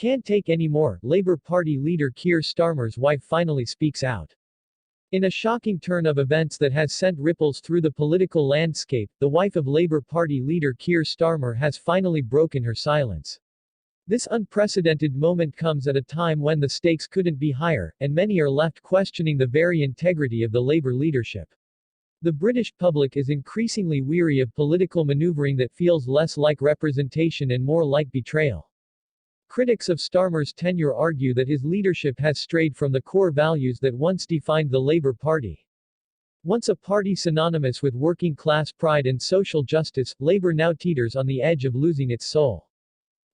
Can't take any more, Labour Party leader Keir Starmer's wife finally speaks out. In a shocking turn of events that has sent ripples through the political landscape, the wife of Labour Party leader Keir Starmer has finally broken her silence. This unprecedented moment comes at a time when the stakes couldn't be higher, and many are left questioning the very integrity of the Labour leadership. The British public is increasingly weary of political maneuvering that feels less like representation and more like betrayal. Critics of Starmer's tenure argue that his leadership has strayed from the core values that once defined the Labour Party. Once a party synonymous with working-class pride and social justice, Labour now teeters on the edge of losing its soul.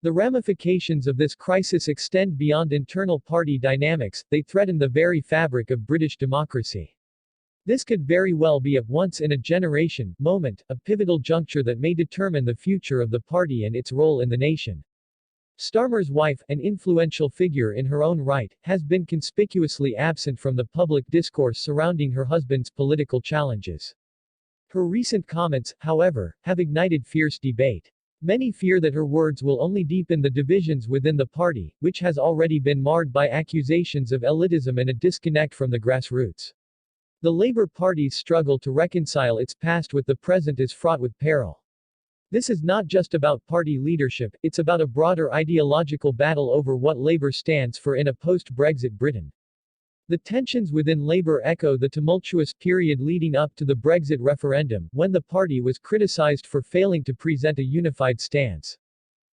The ramifications of this crisis extend beyond internal party dynamics, they threaten the very fabric of British democracy. This could very well be a once-in-a-generation moment, a pivotal juncture that may determine the future of the party and its role in the nation. Starmer's wife, an influential figure in her own right, has been conspicuously absent from the public discourse surrounding her husband's political challenges. Her recent comments, however, have ignited fierce debate. Many fear that her words will only deepen the divisions within the party, which has already been marred by accusations of elitism and a disconnect from the grassroots. The Labour Party's struggle to reconcile its past with the present is fraught with peril. This is not just about party leadership, it's about a broader ideological battle over what Labour stands for in a post-Brexit Britain. The tensions within Labour echo the tumultuous period leading up to the Brexit referendum, when the party was criticised for failing to present a unified stance.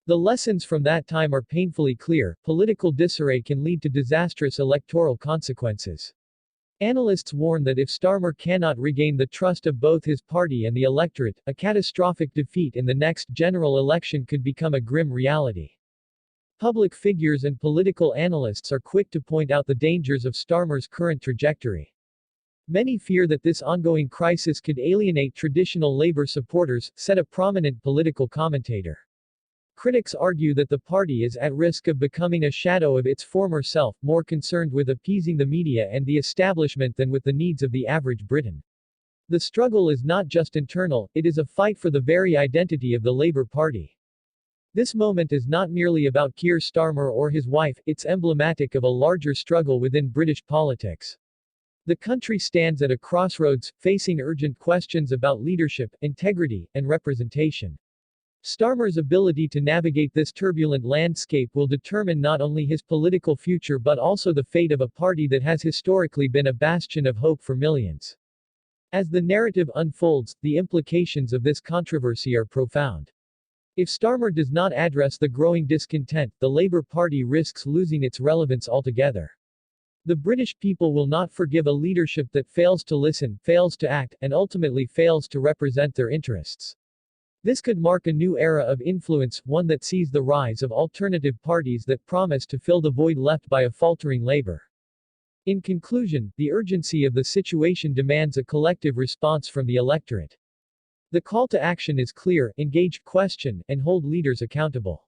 The lessons from that time are painfully clear: political disarray can lead to disastrous electoral consequences. Analysts warn that if Starmer cannot regain the trust of both his party and the electorate, a catastrophic defeat in the next general election could become a grim reality. Public figures and political analysts are quick to point out the dangers of Starmer's current trajectory. Many fear that this ongoing crisis could alienate traditional Labour supporters, said a prominent political commentator. Critics argue that the party is at risk of becoming a shadow of its former self, more concerned with appeasing the media and the establishment than with the needs of the average Briton. The struggle is not just internal, it is a fight for the very identity of the Labour Party. This moment is not merely about Keir Starmer or his wife, it's emblematic of a larger struggle within British politics. The country stands at a crossroads, facing urgent questions about leadership, integrity, and representation. Starmer's ability to navigate this turbulent landscape will determine not only his political future but also the fate of a party that has historically been a bastion of hope for millions. As the narrative unfolds, the implications of this controversy are profound. If Starmer does not address the growing discontent, the Labour Party risks losing its relevance altogether. The British people will not forgive a leadership that fails to listen, fails to act, and ultimately fails to represent their interests. This could mark a new era of influence, one that sees the rise of alternative parties that promise to fill the void left by a faltering Labour. In conclusion, the urgency of the situation demands a collective response from the electorate. The call to action is clear: engage, question, and hold leaders accountable.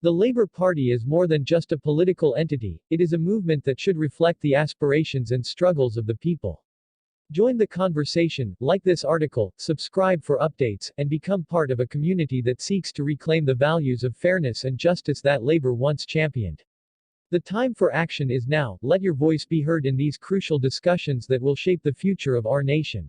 The Labour Party is more than just a political entity, it is a movement that should reflect the aspirations and struggles of the people. Join the conversation, like this article, subscribe for updates, and become part of a community that seeks to reclaim the values of fairness and justice that Labour once championed. The time for action is now. Let your voice be heard in these crucial discussions that will shape the future of our nation.